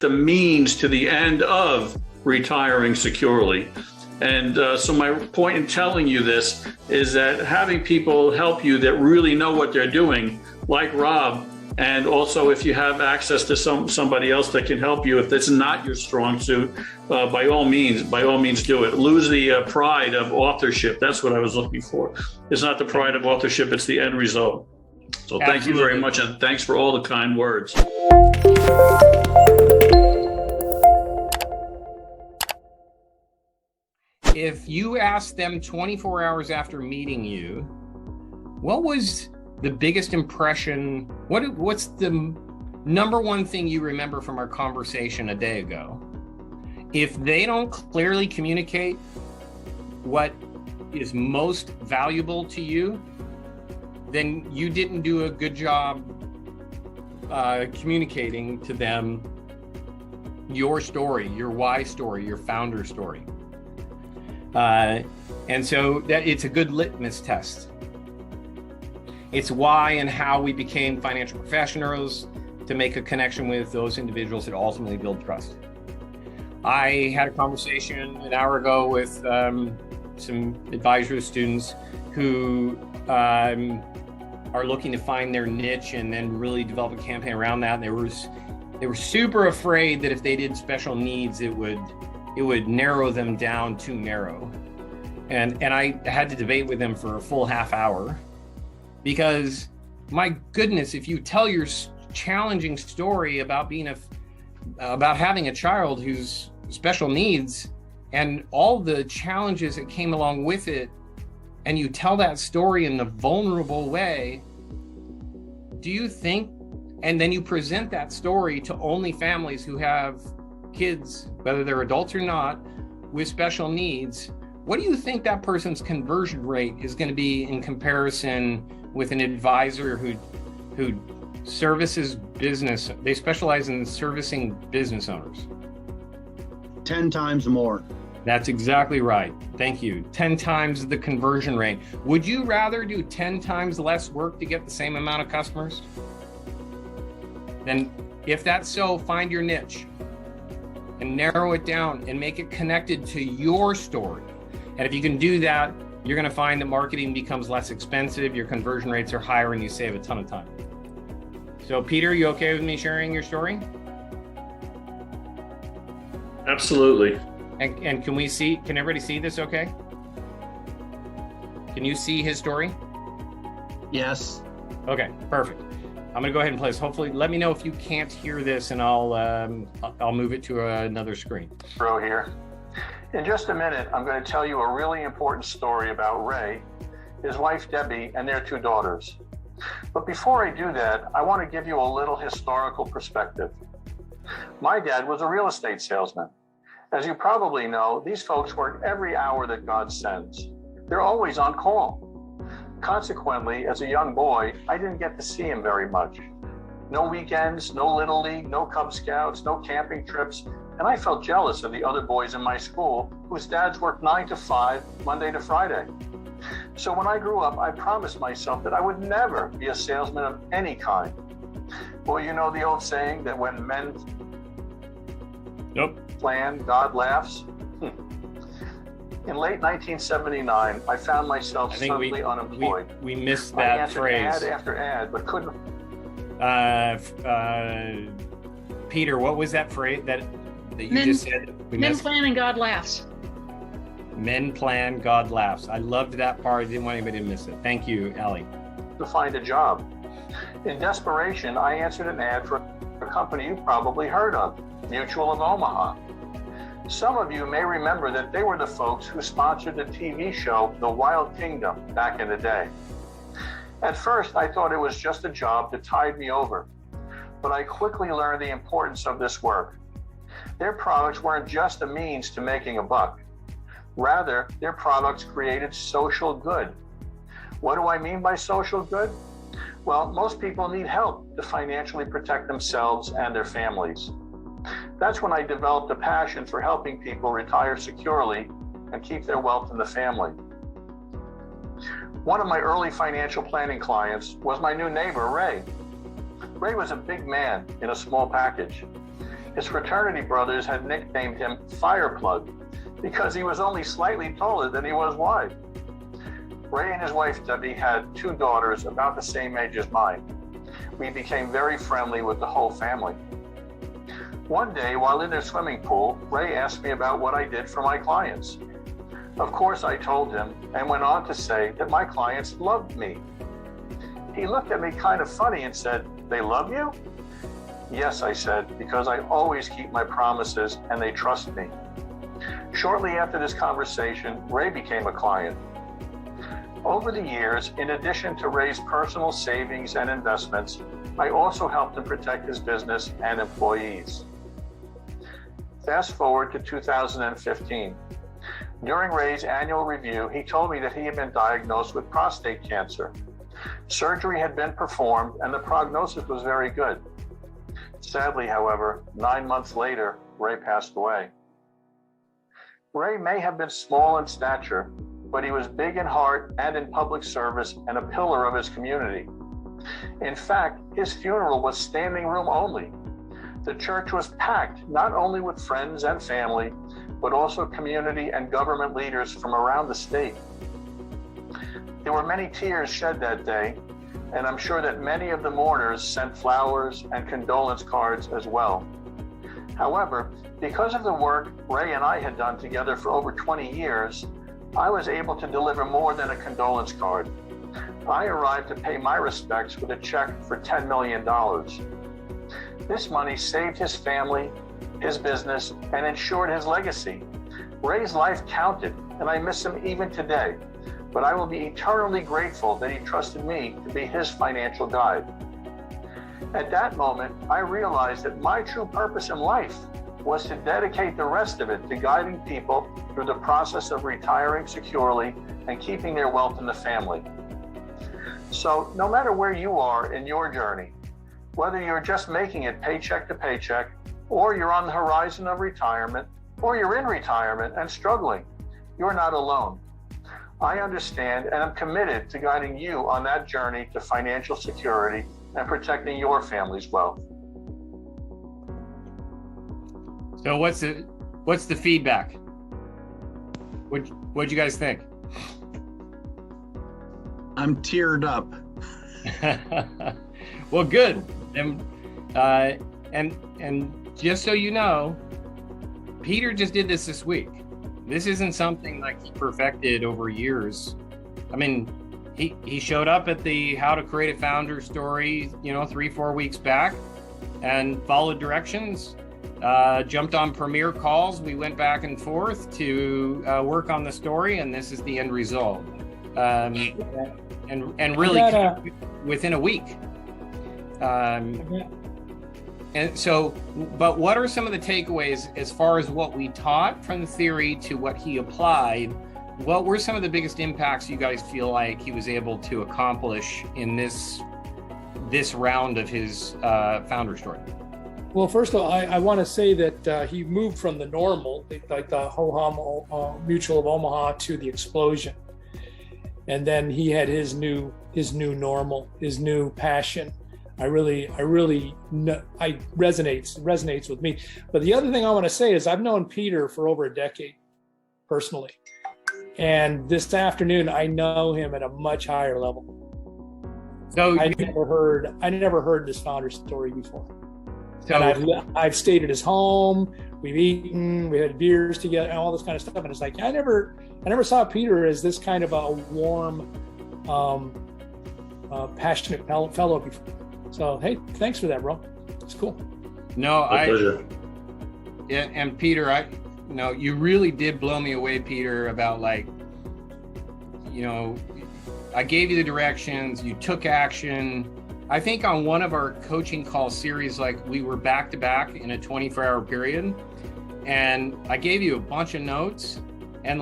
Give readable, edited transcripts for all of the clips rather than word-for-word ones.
the means to the end of retiring securely. And so my point in telling you this is that having people help you that really know what they're doing, like Rob, and also if you have access to somebody else that can help you, if it's not your strong suit, by all means do it. Lose the pride of authorship. That's what I was looking for. It's not the pride of authorship, it's the end result. So thank you very much, and thanks for all the kind words. If you asked them 24 hours after meeting you, what was the biggest impression? What's the number one thing you remember from our conversation a day ago? If they don't clearly communicate what is most valuable to you, then you didn't do a good job communicating to them your story, your why story, your founder story. And so that it's a good litmus test. It's why and how we became financial professionals, to make a connection with those individuals that ultimately build trust. I had a conversation an hour ago with some advisory students who are looking to find their niche and then really develop a campaign around that. And they were super afraid that if they did special needs, it would narrow them down too narrow. And I had to debate with them for a full half hour, because my goodness, if you tell your challenging story about about having a child who's special needs and all the challenges that came along with it, and you tell that story in a vulnerable way, do you think, and then you present that story to only families who have kids, whether they're adults or not, with special needs, what do you think that person's conversion rate is going to be in comparison with an advisor who services business? They specialize in servicing business owners. 10 times more. That's exactly right. Thank you. 10 times the conversion rate. Would you rather do 10 times less work to get the same amount of customers? Then if that's so, find your niche and narrow it down and make it connected to your story. And if you can do that, you're going to find that marketing becomes less expensive, your conversion rates are higher, and you save a ton of time. So Peter, you okay with me sharing your story? Absolutely. And can everybody see this okay? Can you see his story? Yes. Okay, perfect. I'm gonna go ahead and play this. Hopefully, let me know if you can't hear this, and I'll move it to another screen. Row here. In just a minute, I'm going to tell you a really important story about Ray, his wife Debbie, and their 2 daughters. But before I do that, I want to give you a little historical perspective. My dad was a real estate salesman. As you probably know, these folks work every hour that God sends. They're always on call. Consequently, as a young boy, I didn't get to see him very much. No weekends, no Little League, no Cub Scouts, no camping trips, and I felt jealous of the other boys in my school whose dads worked 9 to 5, Monday to Friday. So when I grew up, I promised myself that I would never be a salesman of any kind. Well, you know the old saying that when men plan, God laughs? In late 1979, I found myself suddenly unemployed. We missed that phrase. I answered ad after ad, but couldn't. Peter, what was that phrase that you just said? Men plan and God laughs. Men plan, God laughs. I loved that part. I didn't want anybody to miss it. Thank you, Allie. To find a job. In desperation, I answered an ad for a company you probably heard of, Mutual of Omaha. Some of you may remember that they were the folks who sponsored the TV show The Wild Kingdom back in the day. At first, I thought it was just a job that tied me over, but I quickly learned the importance of this work. Their products weren't just a means to making a buck. Rather, their products created social good. What do I mean by social good? Well, most people need help to financially protect themselves and their families. That's when I developed a passion for helping people retire securely and keep their wealth in the family. One of my early financial planning clients was my new neighbor, Ray. Ray was a big man in a small package. His fraternity brothers had nicknamed him Fireplug because he was only slightly taller than he was wide. Ray and his wife Debbie had 2 daughters about the same age as mine. We became very friendly with the whole family. One day, while in their swimming pool, Ray asked me about what I did for my clients. Of course, I told him and went on to say that my clients loved me. He looked at me kind of funny and said, "They love you?" "Yes," I said, "because I always keep my promises and they trust me." Shortly after this conversation, Ray became a client. Over the years, in addition to Ray's personal savings and investments, I also helped him protect his business and employees. Fast forward to 2015. During Ray's annual review, he told me that he had been diagnosed with prostate cancer. Surgery had been performed and the prognosis was very good. Sadly, however, 9 months later, Ray passed away. Ray may have been small in stature, but he was big in heart and in public service and a pillar of his community. In fact, his funeral was standing room only. The church was packed not only with friends and family, but also community and government leaders from around the state. There were many tears shed that day, and I'm sure that many of the mourners sent flowers and condolence cards as well. However, because of the work Ray and I had done together for over 20 years, I was able to deliver more than a condolence card. I arrived to pay my respects with a check for $10 million. This money saved his family, his business, and ensured his legacy. Ray's life counted, and I miss him even today, but I will be eternally grateful that he trusted me to be his financial guide. At that moment, I realized that my true purpose in life was to dedicate the rest of it to guiding people through the process of retiring securely and keeping their wealth in the family. So no matter where you are in your journey, whether you're just making it paycheck to paycheck, or you're on the horizon of retirement, or you're in retirement and struggling, you're not alone. I understand and I'm committed to guiding you on that journey to financial security and protecting your family's wealth. So what's the feedback? What'd you guys think? I'm teared up. Well, good. And just so you know, Peter just did this week. This isn't something like he perfected over years. I mean, he showed up at the How to Create a Founder story, 3-4 weeks back, and followed directions. Jumped on Premier calls. We went back and forth to work on the story, and this is the end result. And really within a week. And so, but what are some of the takeaways as far as what we taught from the theory to what he applied? What were some of the biggest impacts you guys feel like he was able to accomplish in this round of his founder story? Well, first of all, I want to say that he moved from the normal, like the Ho-Hum Mutual of Omaha, to the explosion. And then he had his new normal, his new passion. I resonates with me. But the other thing I want to say is I've known Peter for over a decade personally. And this afternoon, I know him at a much higher level. So I never heard this founder story before. So and I've stayed at his home. We've eaten. We had beers together, and all this kind of stuff. And it's like I never saw Peter as this kind of a warm, passionate fellow before. So hey, thanks for that, bro. It's cool. No, My pleasure. Yeah, and Peter, you really did blow me away, Peter, about I gave you the directions, you took action. I think on one of our coaching call series, we were back to back in a 24-hour period, and I gave you a bunch of notes, and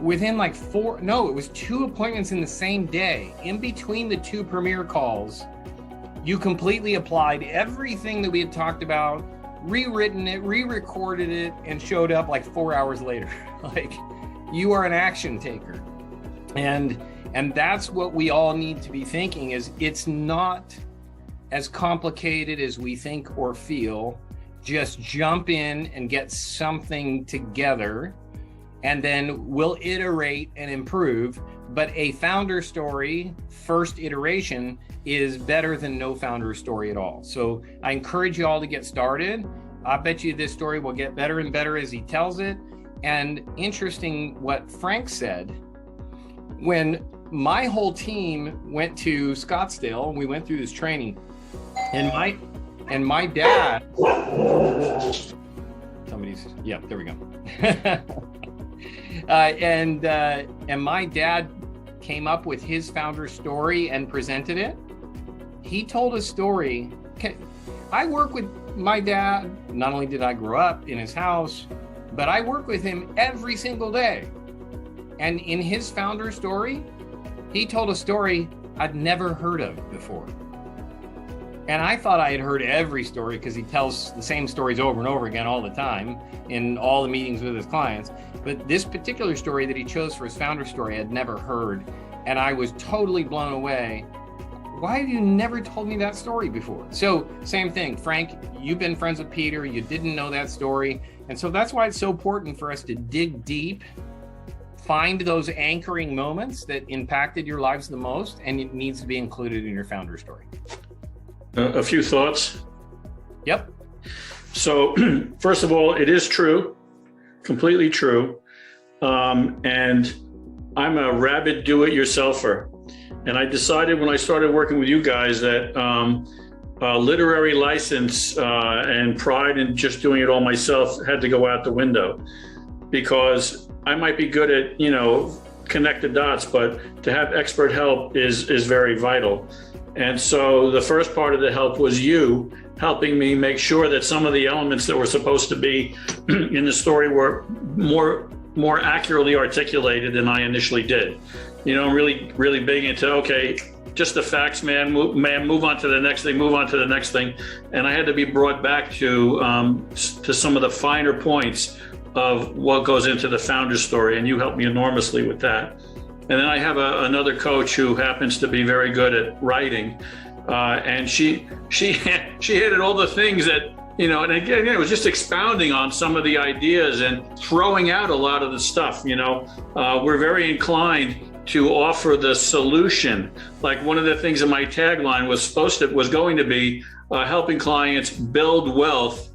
within it was 2 appointments in the same day. In between the 2 Premier calls, you completely applied everything that we had talked about, rewritten it, re-recorded it, and showed up 4 hours later. You are an action taker. And that's what we all need to be thinking is it's not as complicated as we think or feel. just jump in and get something together, and then we'll iterate and improve. But a founder story, first iteration, is better than no founder story at all. So I encourage you all to get started. I bet you this story will get better and better as he tells it. And interesting what Frank said, when my whole team went to Scottsdale and we went through this training, and my dad, yeah, there we go. And my dad came up with his founder story and presented it. He told a story. I work with my dad. Not only did I grow up in his house, but I work with him every single day. And in his founder story, he told a story I'd never heard of before. And I thought I had heard every story because he tells the same stories over and over again all the time in all the meetings with his clients. But this particular story that he chose for his founder story, I'd never heard. And I was totally blown away. Why have you never told me that story before? So same thing, Frank, you've been friends with Peter, you didn't know that story. And so that's why it's so important for us to dig deep, find those anchoring moments that impacted your lives the most, and it needs to be included in your founder story. A few thoughts. Yep. So first of all, it is true, completely true. And I'm a rabid do-it-yourselfer. And I decided when I started working with you guys that literary license and pride in just doing it all myself had to go out the window, because I might be good at, connect the dots, but to have expert help is very vital. And so the first part of the help was you helping me make sure that some of the elements that were supposed to be in the story were more accurately articulated than I initially did. I'm really big into, okay, just the facts, man, move on to the next thing. And I had to be brought back to some of the finer points of what goes into the founder story. And you helped me enormously with that. And then I have another coach who happens to be very good at writing. And she hit at all the things that, and again, it was just expounding on some of the ideas and throwing out a lot of the stuff. We're very inclined to offer the solution. Like one of the things in my tagline was going to be helping clients build wealth,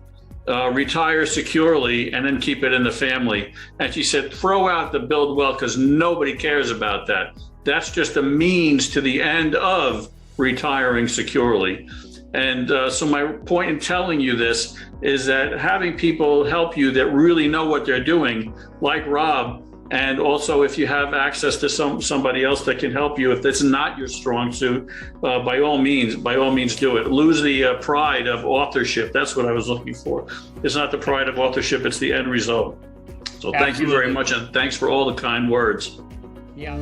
retire securely, and then keep it in the family. And she said, throw out the build wealth because nobody cares about that. That's just a means to the end of retiring securely. And so my point in telling you this is that having people help you that really know what they're doing, like Rob, and also if you have access to somebody else that can help you, if that's not your strong suit, by all means do it. Lose the pride of authorship. That's what I was looking for. It's not the pride of authorship, it's the end result. So Thank you very much, and thanks for all the kind words. Yeah.